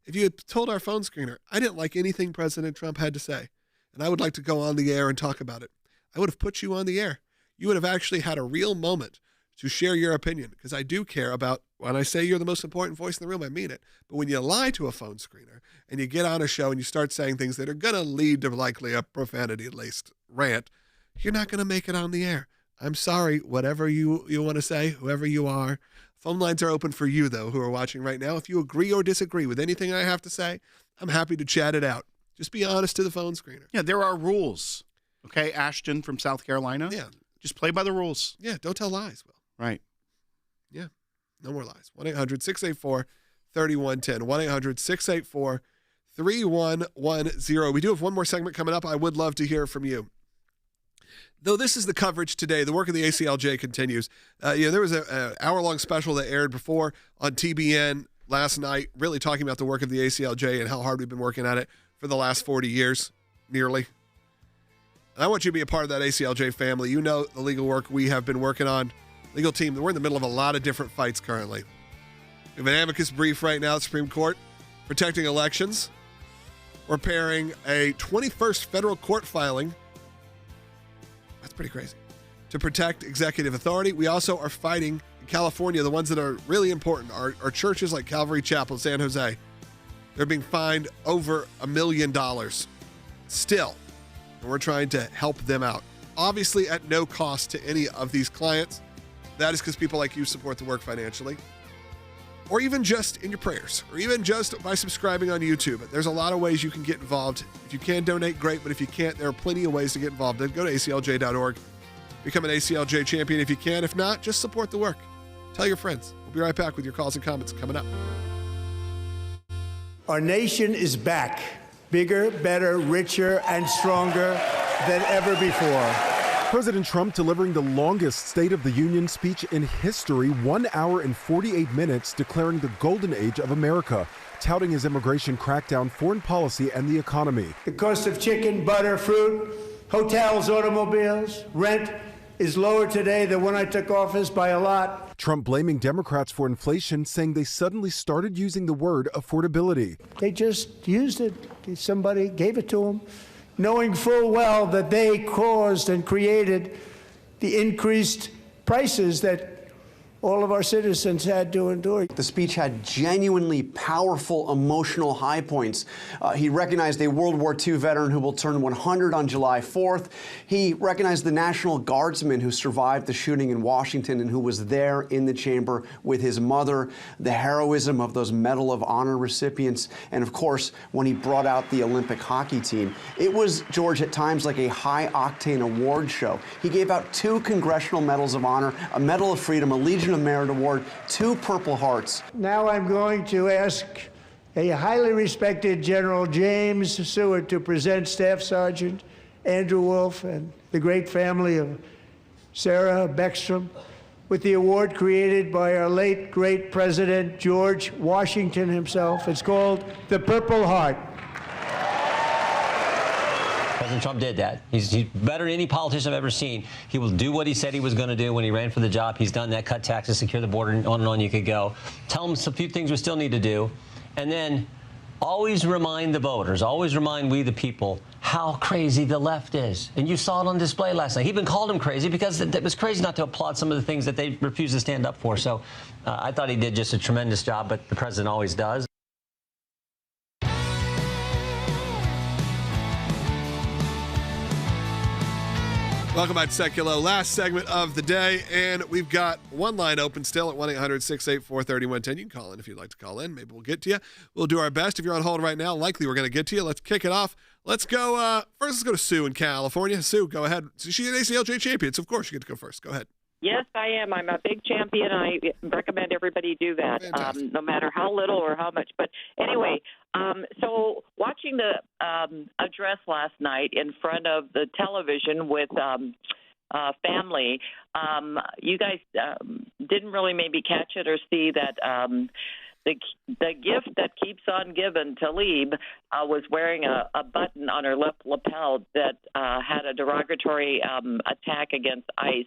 if you had told our phone screener, I didn't like anything President Trump had to say, and I would like to go on the air and talk about it, I would have put you on the air. You would have actually had a real moment to share your opinion, because I do care about, when I say you're the most important voice in the room, I mean it. But when you lie to a phone screener and you get on a show and you start saying things that are going to lead to likely a profanity-laced rant, you're not going to make it on the air. I'm sorry, whatever you want to say, whoever you are. Phone lines are open for you, though, who are watching right now. If you agree or disagree with anything I have to say, I'm happy to chat it out. Just be honest to the phone screener. Yeah, there are rules. Okay, Ashton from South Carolina. Yeah. Just play by the rules. Yeah, don't tell lies, Will. Right. Yeah, no more lies. 1-800-684-3110. 1-800-684-3110. We do have one more segment coming up. I would love to hear from you. Though this is the coverage today, the work of the ACLJ continues. There was an hour-long special that aired before on TBN last night, really talking about the work of the ACLJ and how hard we've been working at it for the last 40 years, nearly. And I want you to be a part of that ACLJ family. You know the legal work we have been working on. Legal team, we're in the middle of a lot of different fights currently. We have an amicus brief right now at the Supreme Court protecting elections. We're preparing a 21st federal court filing. That's pretty crazy. To protect executive authority. We also are fighting in California, the ones that are really important are churches like Calvary Chapel, San Jose. They're being fined over $1 million still. And we're trying to help them out. Obviously at no cost to any of these clients. That is because people like you support the work financially. Or even just in your prayers. Or even just by subscribing on YouTube. There's a lot of ways you can get involved. If you can donate, great. But if you can't, there are plenty of ways to get involved. Then go to aclj.org. Become an ACLJ champion if you can. If not, just support the work. Tell your friends. We'll be right back with your calls and comments coming up. Our nation is back. Bigger, better, richer, and stronger than ever before. President Trump delivering the longest State of the Union speech in history, 1 hour and 48 minutes, declaring the golden age of America, touting his immigration crackdown, foreign policy, and the economy. The cost of chicken, butter, fruit, hotels, automobiles, rent is lower today than when I took office by a lot. Trump blaming Democrats for inflation, saying they suddenly started using the word affordability. They just used it. Somebody gave it to them, knowing full well that they caused and created the increased prices that all of our citizens had to endure. The speech had genuinely powerful emotional high points. He recognized a World War II veteran who will turn 100 on July 4th. He recognized the National Guardsman who survived the shooting in Washington and who was there in the chamber with his mother, the heroism of those Medal of Honor recipients, and of course, when he brought out the Olympic hockey team. It was, George, at times like a high-octane award show. He gave out 2 Congressional Medals of Honor, a Medal of Freedom, a Legion of Merit Award, 2 Purple Hearts. Now I'm going to ask a highly respected General James Seward to present Staff Sergeant Andrew Wolf and the great family of Sarah Beckstrom with the award created by our late, great President George Washington himself. It's called the Purple Heart. President Trump did that. He's better than any politician I've ever seen. He will do what he said he was going to do when he ran for the job. He's done that, cut taxes, secure the border, and on you could go. Tell him a few things we still need to do. And then always remind the voters, always remind we the people how crazy the left is. And you saw it on display last night. He even called him crazy because it was crazy not to applaud some of the things that they refuse to stand up for. So I thought he did just a tremendous job, but the president always does. Welcome back to Sekulow. Last segment of the day, and we've got one line open still at 1-800-684-3110. You can call in if you'd like to call in. Maybe we'll get to you. We'll do our best. If you're on hold right now, likely we're going to get to you. Let's kick it off. Let's go. First, let's go to Sue in California. Sue, go ahead. She's an ACLJ champion, so of course you get to go first. Go ahead. Yes, I am. I'm a big champion. I recommend everybody do that, no matter how little or how much. But anyway, so watching the address last night in front of the television with family, you guys didn't really maybe catch it or see that the gift that keeps on giving, Tlaib, was wearing a button on her left lapel that had a derogatory attack against ICE.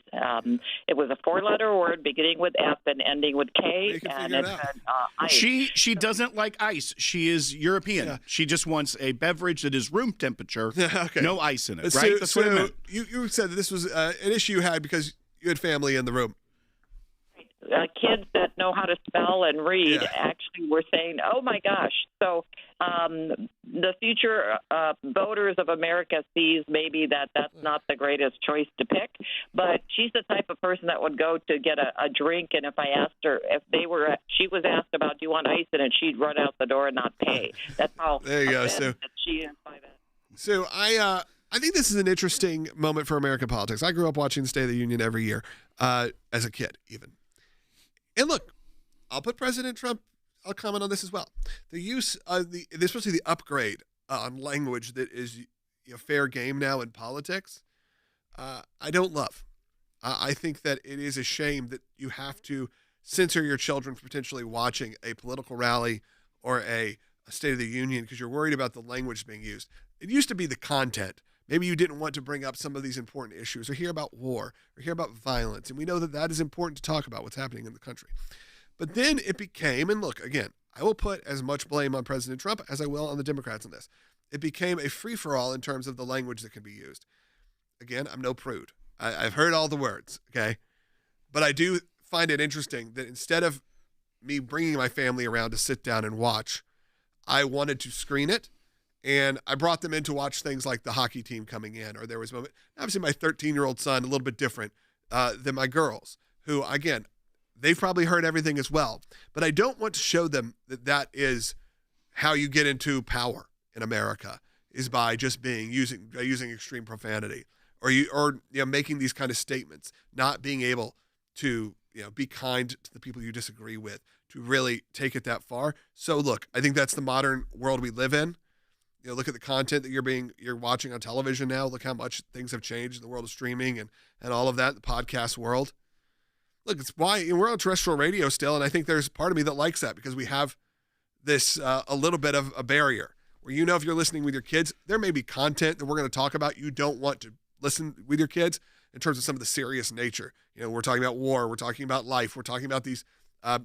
It was a four-letter word beginning with F and ending with K, and it said ICE. She doesn't like ice. She is European. Yeah. She just wants a beverage that is room temperature, no ice in it, right? That's what it meant. You said that this was an issue you had because you had family in the room. Kids that know how to spell and read actually were saying, oh, my gosh. So the future voters of America sees maybe that's not the greatest choice to pick. But she's the type of person that would go to get a drink, and if I asked her, she was asked about, do you want ice in it, she'd run out the door and not pay. That's how there you go, Sue. She is by that. Sue, I think this is an interesting moment for American politics. I grew up watching the State of the Union every year as a kid, even. And look, I'll put President Trump, I'll comment on this as well. The use of especially the upgrade on language that is fair game now in politics, I don't love. I think that it is a shame that you have to censor your children from potentially watching a political rally or a State of the Union because you're worried about the language being used. It used to be the content. Maybe you didn't want to bring up some of these important issues or hear about war or hear about violence. And we know that that is important to talk about what's happening in the country. But then it became, and look, again, I will put as much blame on President Trump as I will on the Democrats on this. It became a free-for-all in terms of the language that can be used. Again, I'm no prude. I've heard all the words, okay? But I do find it interesting that instead of me bringing my family around to sit down and watch, I wanted to screen it. And I brought them in to watch things like the hockey team coming in, or there was a moment. Obviously, my 13-year-old son, a little bit different than my girls, who, again, they've probably heard everything as well. But I don't want to show them that that is how you get into power in America, is by just using extreme profanity, or making these kind of statements, not being able to be kind to the people you disagree with, to really take it that far. So look, I think that's the modern world we live in. Look at the content that you're watching on television now. Look how much things have changed in the world of streaming and all of that, the podcast world. Look, it's why we're on terrestrial radio still, and I think there's part of me that likes that because we have this a little bit of a barrier where if you're listening with your kids, there may be content that we're going to talk about you don't want to listen with your kids in terms of some of the serious nature. We're talking about war, we're talking about life, we're talking about these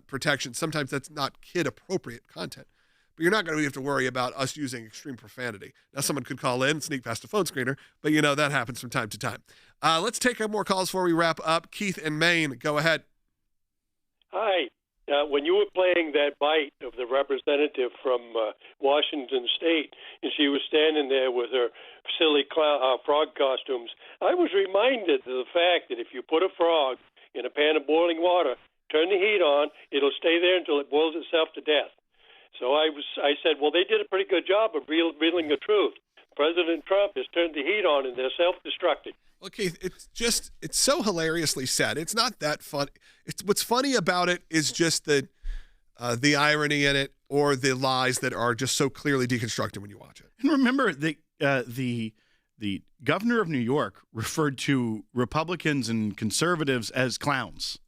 protections. Sometimes that's not kid-appropriate content. But you're not going to have to worry about us using extreme profanity. Now, someone could call in, sneak past a phone screener, but that happens from time to time. Let's take up more calls before we wrap up. Keith in Maine, go ahead. Hi. When you were playing that bite of the representative from Washington State, and she was standing there with her silly frog costumes, I was reminded of the fact that if you put a frog in a pan of boiling water, turn the heat on, it'll stay there until it boils itself to death. So I said, well, they did a pretty good job of revealing the truth. President Trump has turned the heat on, and they're self-destructing. Well, Keith, it's so hilariously said. It's not that fun. What's funny about it is just the irony in it, or the lies that are just so clearly deconstructed when you watch it. And remember, the governor of New York referred to Republicans and conservatives as clowns.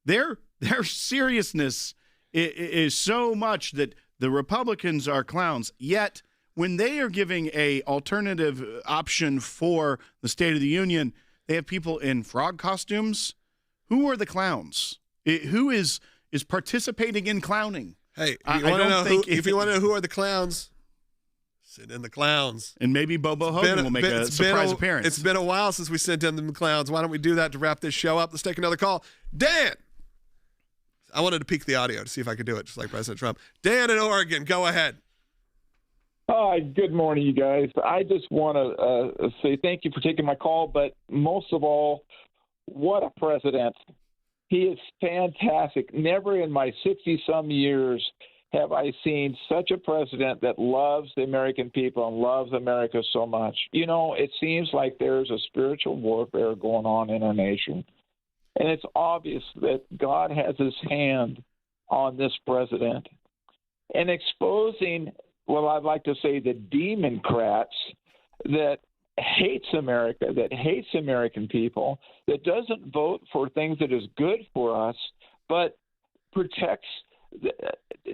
Their seriousness is so much that the Republicans are clowns. Yet when they are giving a alternative option for the State of the Union, they have people in frog costumes. Who are the clowns? Who is participating in clowning? Hey, if you want to know who are the clowns, sit in the clowns. And maybe Bobo Hogan will make a surprise appearance. It's been a while since we sent in the clowns. Why don't we do that to wrap this show up? Let's take another call. Dan! I wanted to peek the audio to see if I could do it, just like President Trump. Dan in Oregon, go ahead. Hi, good morning, you guys. I just want to say thank you for taking my call, but most of all, what a president. He is fantastic. Never in my 60-some years have I seen such a president that loves the American people and loves America so much. You know, it seems like there's a spiritual warfare going on in our nation. And it's obvious that God has his hand on this president. And exposing, well, I'd like to say the Democrats that hates America, that hates American people, that doesn't vote for things that is good for us, but protects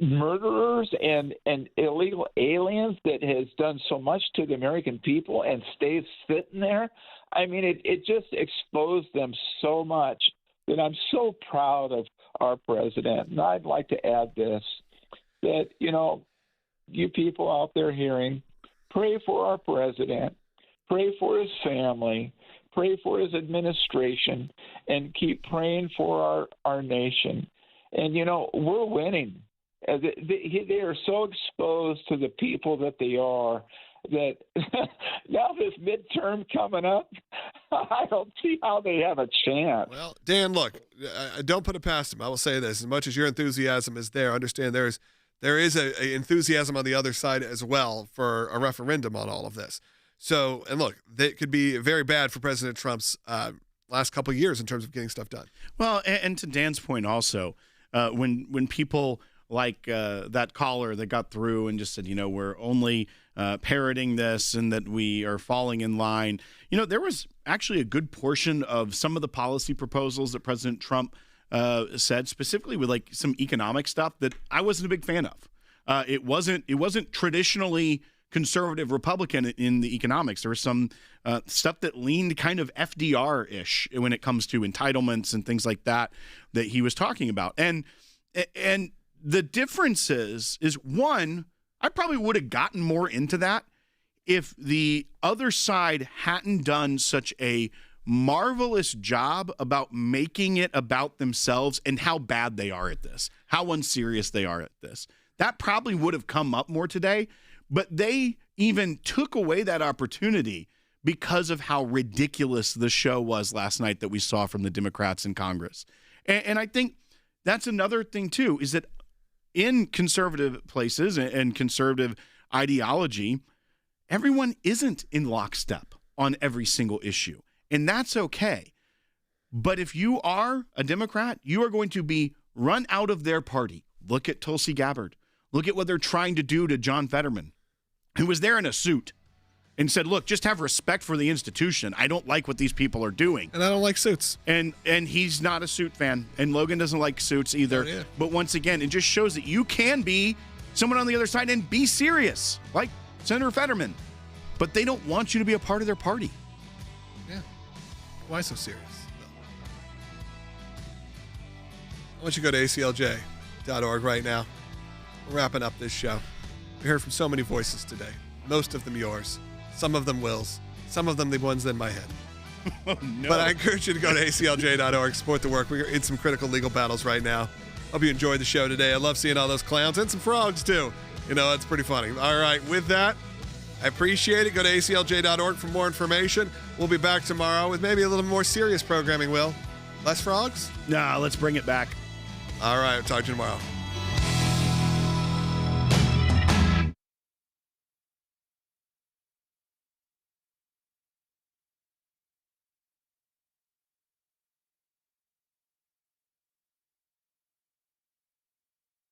murderers and illegal aliens, that has done so much to the American people and stays sitting there. I mean, it just exposed them so much that I'm so proud of our president. And I'd like to add this, that, you know, you people out there hearing, pray for our president, pray for his family, pray for his administration, and keep praying for our nation. And, you know, we're winning. They are so exposed to the people that they are, that now this midterm coming up, I don't see how they have a chance. Well, Dan, look, don't put it past him. I will say this: as much as your enthusiasm is there, understand there is a enthusiasm on the other side as well for a referendum on all of this. So, and look, that could be very bad for President Trump's last couple of years in terms of getting stuff done. Well, and to Dan's point also, when people like that caller that got through and just said, you know, we're only parroting this and that we are falling in line. You know, there was actually a good portion of some of the policy proposals that President Trump said, specifically with like some economic stuff, that I wasn't a big fan of. It wasn't traditionally conservative Republican in the economics. There was some stuff that leaned kind of FDR-ish when it comes to entitlements and things like that he was talking about. And the difference is one, I probably would have gotten more into that if the other side hadn't done such a marvelous job about making it about themselves and how bad they are at this, how unserious they are at this. That probably would have come up more today, but they even took away that opportunity because of how ridiculous the show was last night that we saw from the Democrats in Congress. And I think that's another thing, too, is that in conservative places and conservative ideology, everyone isn't in lockstep on every single issue. And that's okay. But if you are a Democrat, you are going to be run out of their party. Look at Tulsi Gabbard. Look at what they're trying to do to John Fetterman, who was there in a suit and said, look, just have respect for the institution. I don't like what these people are doing. And I don't like suits. And he's not a suit fan. And Logan doesn't like suits either. Oh, yeah. But once again, it just shows that you can be someone on the other side and be serious, like Senator Fetterman. But they don't want you to be a part of their party. Yeah. Why so serious? I want you to go to ACLJ.org right now. We're wrapping up this show. We heard from so many voices today. Most of them yours. Some of them Will's. Some of them the ones in my head. Oh, no. But I encourage you to go to ACLJ.org, support the work. We're in some critical legal battles right now. Hope you enjoyed the show today. I love seeing all those clowns and some frogs, too. You know, it's pretty funny. All right, with that, I appreciate it. Go to ACLJ.org for more information. We'll be back tomorrow with maybe a little more serious programming, Will. Less frogs? Nah, let's bring it back. All right, I'll talk to you tomorrow.